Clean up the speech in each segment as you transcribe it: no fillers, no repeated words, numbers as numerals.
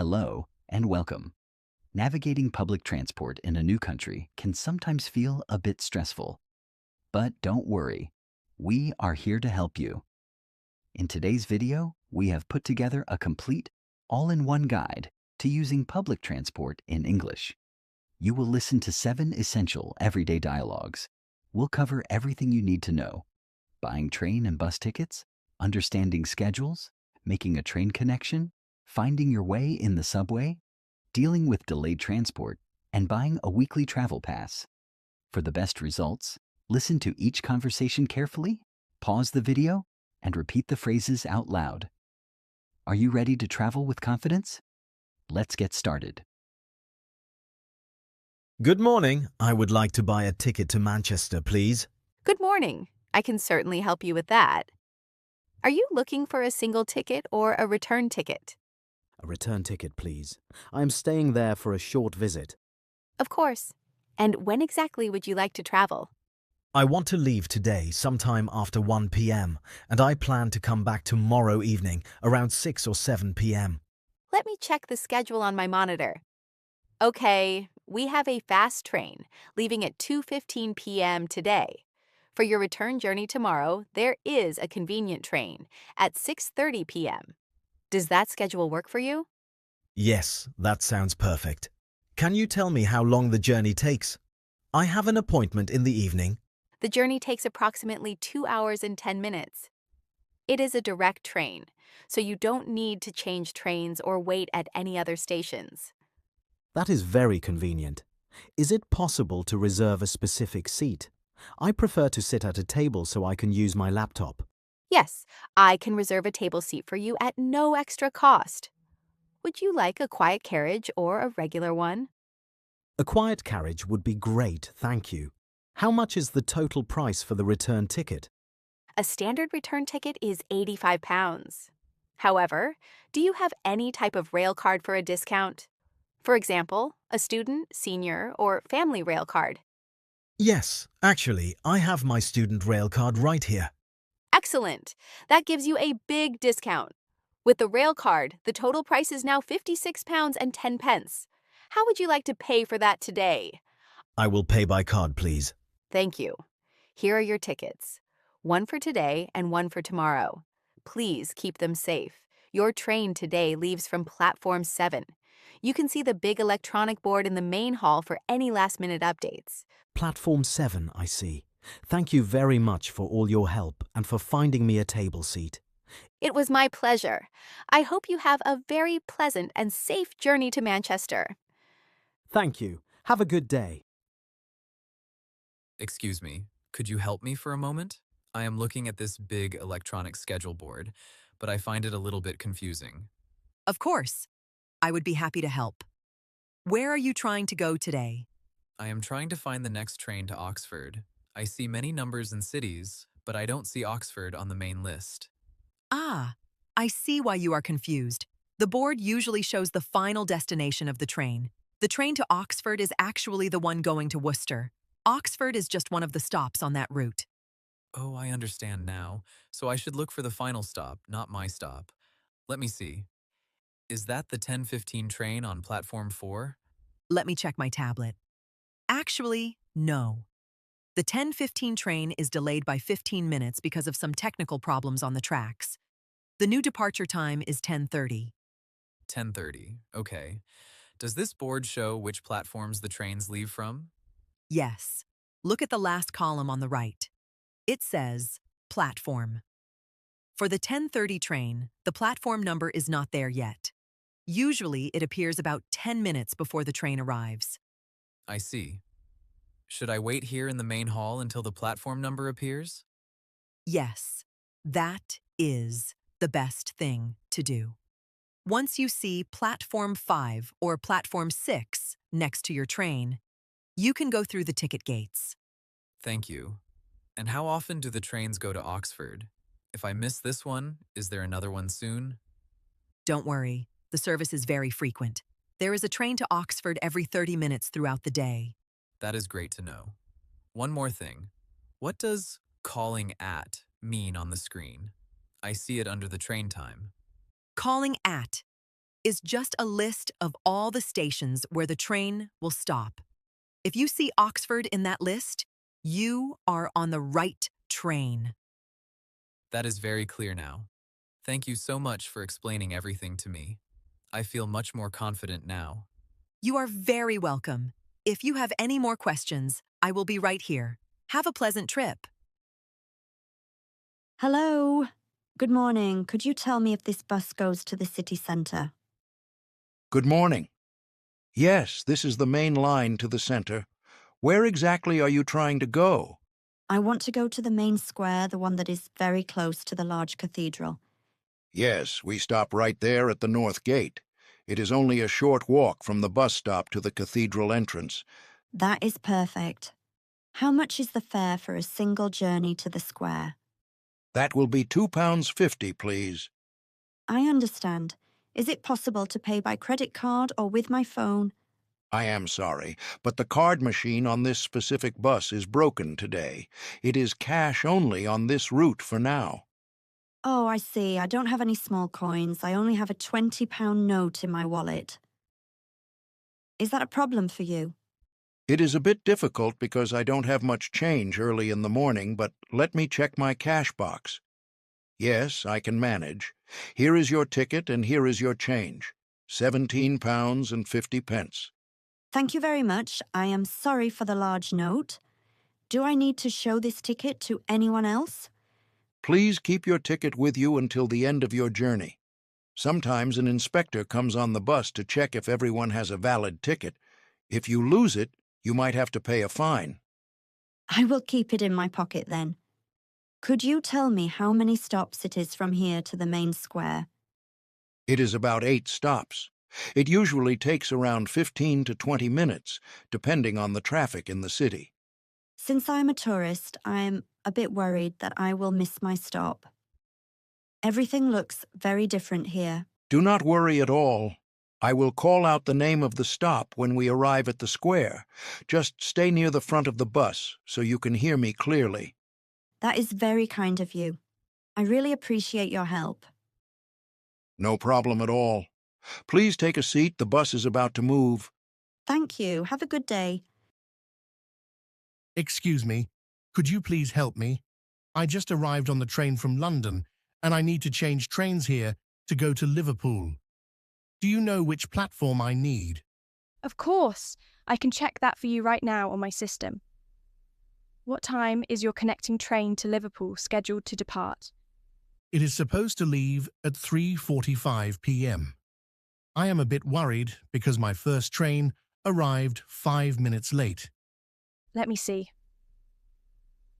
Hello and welcome. Navigating public transport in a new country can sometimes feel a bit stressful. But don't worry, we are here to help you. In today's video, we have put together a complete, all-in-one guide to using public transport in English. You will listen to 7 essential everyday dialogues. We'll cover everything you need to know: buying train and bus tickets, understanding schedules, making a train connection, finding your way in the subway, dealing with delayed transport, and buying a weekly travel pass. For the best results, listen to each conversation carefully, pause the video, and repeat the phrases out loud. Are you ready to travel with confidence? Let's get started. Good morning. I would like to buy a ticket to Manchester, please. Good morning. I can certainly help you with that. Are you looking for a single ticket or a return ticket? A return ticket, please. I am staying there for a short visit. Of course. And when exactly would you like to travel? I want to leave today sometime after 1 p.m. and I plan to come back tomorrow evening around 6 or 7 p.m. Let me check the schedule on my monitor. Okay, we have a fast train leaving at 2:15 p.m. today. For your return journey tomorrow, there is a convenient train at 6:30 p.m. Does that schedule work for you? Yes, that sounds perfect. Can you tell me how long the journey takes? I have an appointment in the evening. The journey takes approximately 2 hours and 10 minutes. It is a direct train, so you don't need to change trains or wait at any other stations. That is very convenient. Is it possible to reserve a specific seat? I prefer to sit at a table so I can use my laptop. Yes, I can reserve a table seat for you at no extra cost. Would you like a quiet carriage or a regular one? A quiet carriage would be great, thank you. How much is the total price for the return ticket? A standard return ticket is £85. However, do you have any type of rail card for a discount? For example, a student, senior, or family rail card. Yes, actually, I have my student rail card right here. Excellent! That gives you a big discount. With the rail card, the total price is now £56.10. How would you like to pay for that today? I will pay by card, please. Thank you. Here are your tickets. One for today and one for tomorrow. Please keep them safe. Your train today leaves from platform 7. You can see the big electronic board in the main hall for any last-minute updates. Platform 7, I see. Thank you very much for all your help and for finding me a table seat. It was my pleasure. I hope you have a very pleasant and safe journey to Manchester. Thank you. Have a good day. Excuse me, could you help me for a moment? I am looking at this big electronic schedule board, but I find it a little bit confusing. Of course. I would be happy to help. Where are you trying to go today? I am trying to find the next train to Oxford. I see many numbers and cities, but I don't see Oxford on the main list. Ah, I see why you are confused. The board usually shows the final destination of the train. The train to Oxford is actually the one going to Worcester. Oxford is just one of the stops on that route. Oh, I understand now. So I should look for the final stop, not my stop. Let me see. Is that the 10:15 train on platform 4? Let me check my tablet. Actually, no. The 10:15 train is delayed by 15 minutes because of some technical problems on the tracks. The new departure time is 10:30. 10:30, okay. Does this board show which platforms the trains leave from? Yes. Look at the last column on the right. It says, platform. For the 10:30 train, the platform number is not there yet. Usually, it appears about 10 minutes before the train arrives. I see. Should I wait here in the main hall until the platform number appears? Yes, that is the best thing to do. Once you see platform 5 or platform 6 next to your train, you can go through the ticket gates. Thank you. And how often do the trains go to Oxford? If I miss this one, is there another one soon? Don't worry, the service is very frequent. There is a train to Oxford every 30 minutes throughout the day. That is great to know. One more thing. What does calling at mean on the screen? I see it under the train time. Calling at is just a list of all the stations where the train will stop. If you see Oxford in that list, you are on the right train. That is very clear now. Thank you so much for explaining everything to me. I feel much more confident now. You are very welcome. If you have any more questions, I will be right here. Have a pleasant trip. Hello. Good morning. Could you tell me if this bus goes to the city centre? Good morning. Yes, this is the main line to the center. Where exactly are you trying to go? I want to go to the main square, the one that is very close to the large cathedral. Yes, we stop right there at the north gate. It is only a short walk from the bus stop to the cathedral entrance. That is perfect. How much is the fare for a single journey to the square? That will be £2.50, please. I understand. Is it possible to pay by credit card or with my phone? I am sorry, but the card machine on this specific bus is broken today. It is cash only on this route for now. Oh, I see. I don't have any small coins. I only have a £20 note in my wallet. Is that a problem for you? It is a bit difficult because I don't have much change early in the morning, but let me check my cash box. Yes, I can manage. Here is your ticket and here is your change. £17.50. Thank you very much. I am sorry for the large note. Do I need to show this ticket to anyone else? Please keep your ticket with you until the end of your journey. Sometimes an inspector comes on the bus to check if everyone has a valid ticket. If you lose it, you might have to pay a fine. I will keep it in my pocket then. Could you tell me how many stops it is from here to the main square? It is about 8 stops. It usually takes around 15 to 20 minutes, depending on the traffic in the city. Since I'm a tourist, I'm a bit worried that I will miss my stop. Everything looks very different here. Do not worry at all. I will call out the name of the stop when we arrive at the square. Just stay near the front of the bus so you can hear me clearly. That is very kind of you. I really appreciate your help. No problem at all. Please take a seat. The bus is about to move. Thank you. Have a good day. Excuse me, could you please help me? I just arrived on the train from London, and I need to change trains here to go to Liverpool. Do you know which platform I need? Of course, I can check that for you right now on my system. What time is your connecting train to Liverpool scheduled to depart? It is supposed to leave at 3:45 p.m. I am a bit worried because my first train arrived 5 minutes late. Let me see.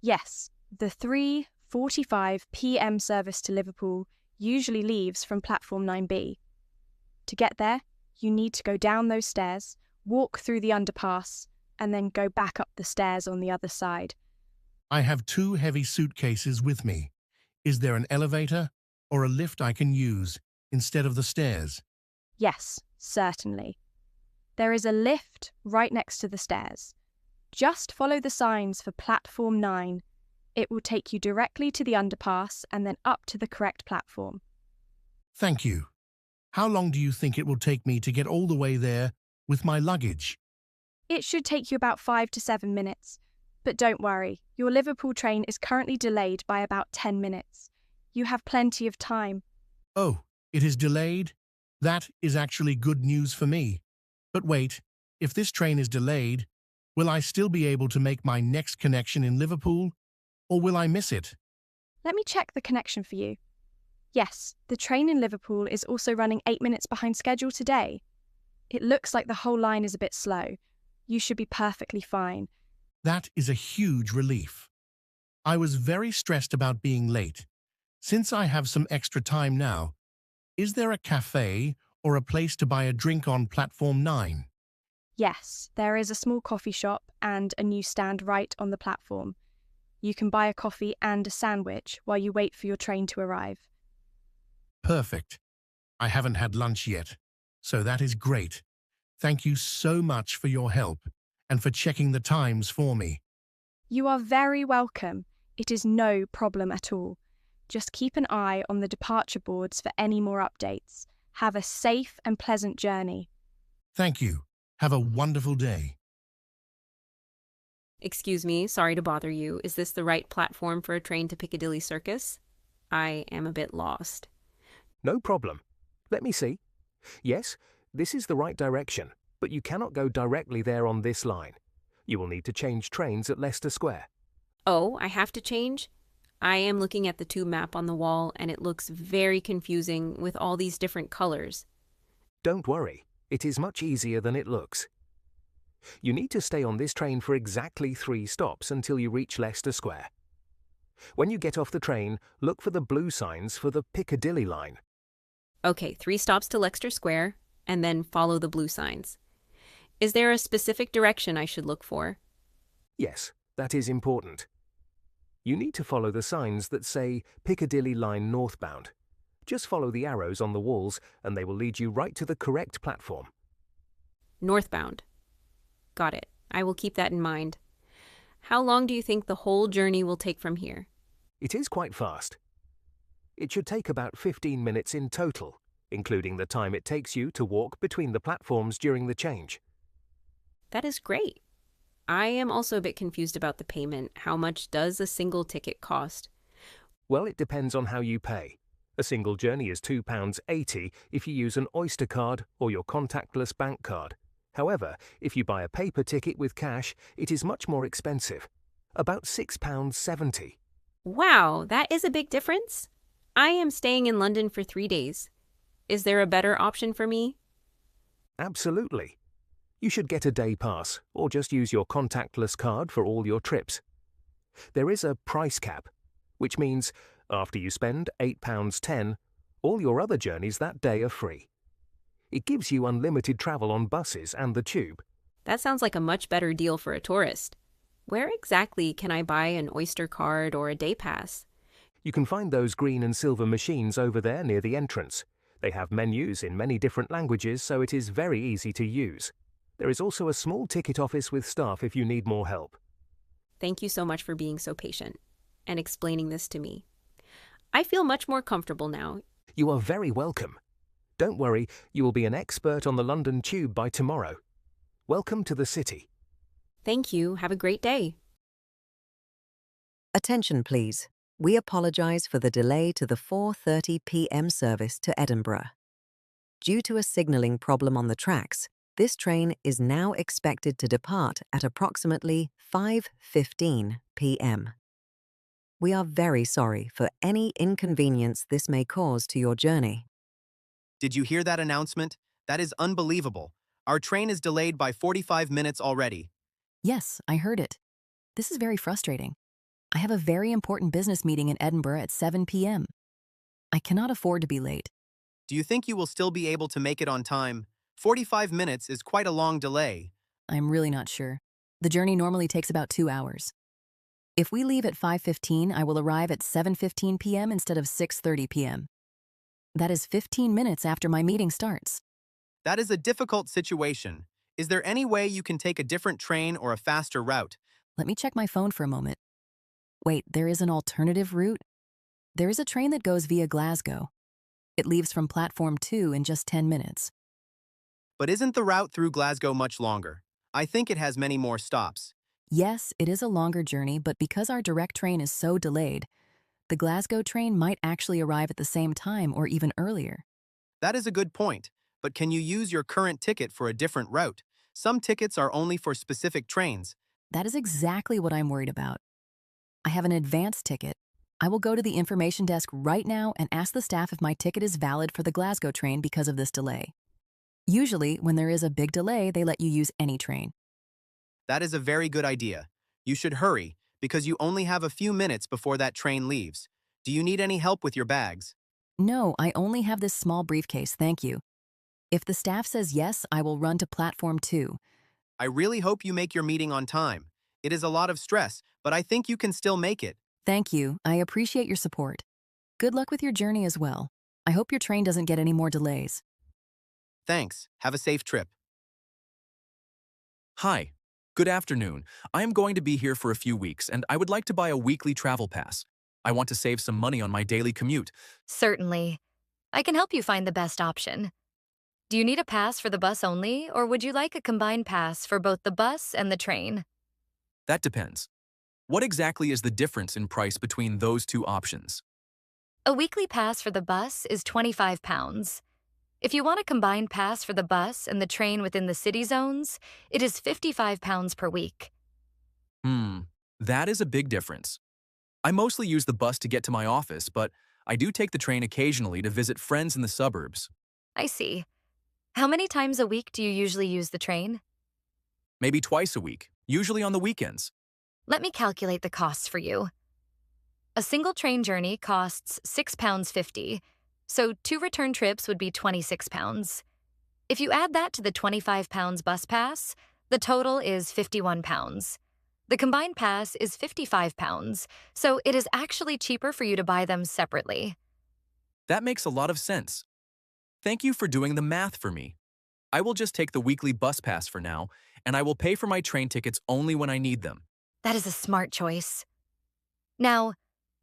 Yes, the 3:45 p.m. service to Liverpool usually leaves from platform 9B. To get there, you need to go down those stairs, walk through the underpass, and then go back up the stairs on the other side. I have 2 heavy suitcases with me. Is there an elevator or a lift I can use instead of the stairs? Yes, certainly. There is a lift right next to the stairs. Just follow the signs for platform 9. It will take you directly to the underpass and then up to the correct platform. Thank you. How long do you think it will take me to get all the way there with my luggage? It should take you about 5 to 7 minutes. But don't worry, your Liverpool train is currently delayed by about 10 minutes. You have plenty of time. Oh, it is delayed? That is actually good news for me. But wait, if this train is delayed, will I still be able to make my next connection in Liverpool, or will I miss it? Let me check the connection for you. Yes, the train in Liverpool is also running 8 minutes behind schedule today. It looks like the whole line is a bit slow. You should be perfectly fine. That is a huge relief. I was very stressed about being late. Since I have some extra time now, is there a cafe or a place to buy a drink on platform 9? Yes, there is a small coffee shop and a newsstand right on the platform. You can buy a coffee and a sandwich while you wait for your train to arrive. Perfect. I haven't had lunch yet, so that is great. Thank you so much for your help and for checking the times for me. You are very welcome. It is no problem at all. Just keep an eye on the departure boards for any more updates. Have a safe and pleasant journey. Thank you. Have a wonderful day. Excuse me, sorry to bother you. Is this the right platform for a train to Piccadilly Circus? I am a bit lost. No problem. Let me see. Yes, this is the right direction, but you cannot go directly there on this line. You will need to change trains at Leicester Square. Oh, I have to change? I am looking at the tube map on the wall, and it looks very confusing with all these different colors. Don't worry, it is much easier than it looks. You need to stay on this train for exactly 3 stops until you reach Leicester Square. When you get off the train, look for the blue signs for the Piccadilly line. Okay, 3 stops to Leicester Square, and then follow the blue signs. Is there a specific direction I should look for? Yes, that is important. You need to follow the signs that say Piccadilly line northbound. Just follow the arrows on the walls and they will lead you right to the correct platform. Northbound. Got it. I will keep that in mind. How long do you think the whole journey will take from here? It is quite fast. It should take about 15 minutes in total, including the time it takes you to walk between the platforms during the change. That is great. I am also a bit confused about the payment. How much does a single ticket cost? Well, it depends on how you pay. A single journey is £2.80 if you use an Oyster card or your contactless bank card. However, if you buy a paper ticket with cash, it is much more expensive, about £6.70. Wow, that is a big difference. I am staying in London for 3 days. Is there a better option for me? Absolutely. You should get a day pass or just use your contactless card for all your trips. There is a price cap, which means after you spend £8.10, all your other journeys that day are free. It gives you unlimited travel on buses and the tube. That sounds like a much better deal for a tourist. Where exactly can I buy an Oyster card or a day pass? You can find those green and silver machines over there near the entrance. They have menus in many different languages, so it is very easy to use. There is also a small ticket office with staff if you need more help. Thank you so much for being so patient and explaining this to me. I feel much more comfortable now. You are very welcome. Don't worry, you will be an expert on the London Tube by tomorrow. Welcome to the city. Thank you. Have a great day. Attention, please. We apologise for the delay to the 4:30 p.m. service to Edinburgh. Due to a signalling problem on the tracks, this train is now expected to depart at approximately 5:15 p.m. We are very sorry for any inconvenience this may cause to your journey. Did you hear that announcement? That is unbelievable. Our train is delayed by 45 minutes already. Yes, I heard it. This is very frustrating. I have a very important business meeting in Edinburgh at 7 p.m. I cannot afford to be late. Do you think you will still be able to make it on time? 45 minutes is quite a long delay. I'm really not sure. The journey normally takes about 2 hours. If we leave at 5:15, I will arrive at 7:15 p.m. instead of 6:30 p.m. That is 15 minutes after my meeting starts. That is a difficult situation. Is there any way you can take a different train or a faster route? Let me check my phone for a moment. Wait, there is an alternative route? There is a train that goes via Glasgow. It leaves from platform 2 in just 10 minutes. But isn't the route through Glasgow much longer? I think it has many more stops. Yes, it is a longer journey, but because our direct train is so delayed, the Glasgow train might actually arrive at the same time or even earlier. That is a good point, but can you use your current ticket for a different route? Some tickets are only for specific trains. That is exactly what I'm worried about. I have an advance ticket. I will go to the information desk right now and ask the staff if my ticket is valid for the Glasgow train because of this delay. Usually, when there is a big delay, they let you use any train. That is a very good idea. You should hurry, because you only have a few minutes before that train leaves. Do you need any help with your bags? No, I only have this small briefcase, thank you. If the staff says yes, I will run to platform 2. I really hope you make your meeting on time. It is a lot of stress, but I think you can still make it. Thank you. I appreciate your support. Good luck with your journey as well. I hope your train doesn't get any more delays. Thanks. Have a safe trip. Hi. Good afternoon. I am going to be here for a few weeks, and I would like to buy a weekly travel pass. I want to save some money on my daily commute. Certainly. I can help you find the best option. Do you need a pass for the bus only, or would you like a combined pass for both the bus and the train? That depends. What exactly is the difference in price between those two options? A weekly pass for the bus is £25. If you want a combined pass for the bus and the train within the city zones, it is £55 per week. That is a big difference. I mostly use the bus to get to my office, but I do take the train occasionally to visit friends in the suburbs. I see. How many times a week do you usually use the train? Maybe twice a week, usually on the weekends. Let me calculate the costs for you. A single train journey costs £6.50, so 2 return trips would be £26. If you add that to the £25 bus pass, the total is £51. The combined pass is £55, so it is actually cheaper for you to buy them separately. That makes a lot of sense. Thank you for doing the math for me. I will just take the weekly bus pass for now, and I will pay for my train tickets only when I need them. That is a smart choice. Now,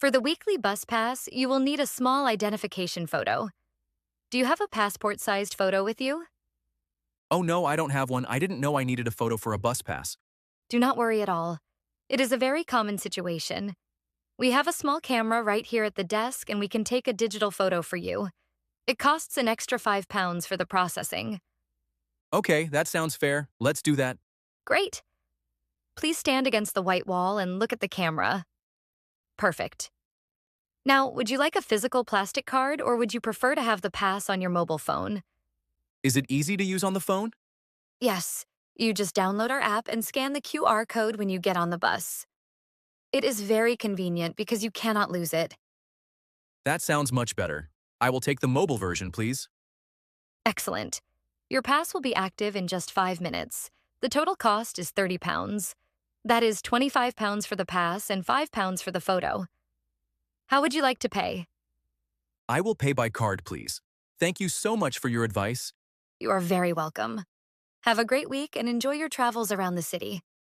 for the weekly bus pass, you will need a small identification photo. Do you have a passport-sized photo with you? Oh no, I don't have one. I didn't know I needed a photo for a bus pass. Do not worry at all. It is a very common situation. We have a small camera right here at the desk, and we can take a digital photo for you. It costs an extra £5 for the processing. Okay, that sounds fair. Let's do that. Great. Please stand against the white wall and look at the camera. Perfect. Now, would you like a physical plastic card, or would you prefer to have the pass on your mobile phone? Is it easy to use on the phone? Yes. You just download our app and scan the QR code when you get on the bus. It is very convenient because you cannot lose it. That sounds much better. I will take the mobile version, please. Excellent. Your pass will be active in just 5 minutes. The total cost is £30. That is £25 for the pass and £5 for the photo. How would you like to pay? I will pay by card, please. Thank you so much for your advice. You are very welcome. Have a great week and enjoy your travels around the city.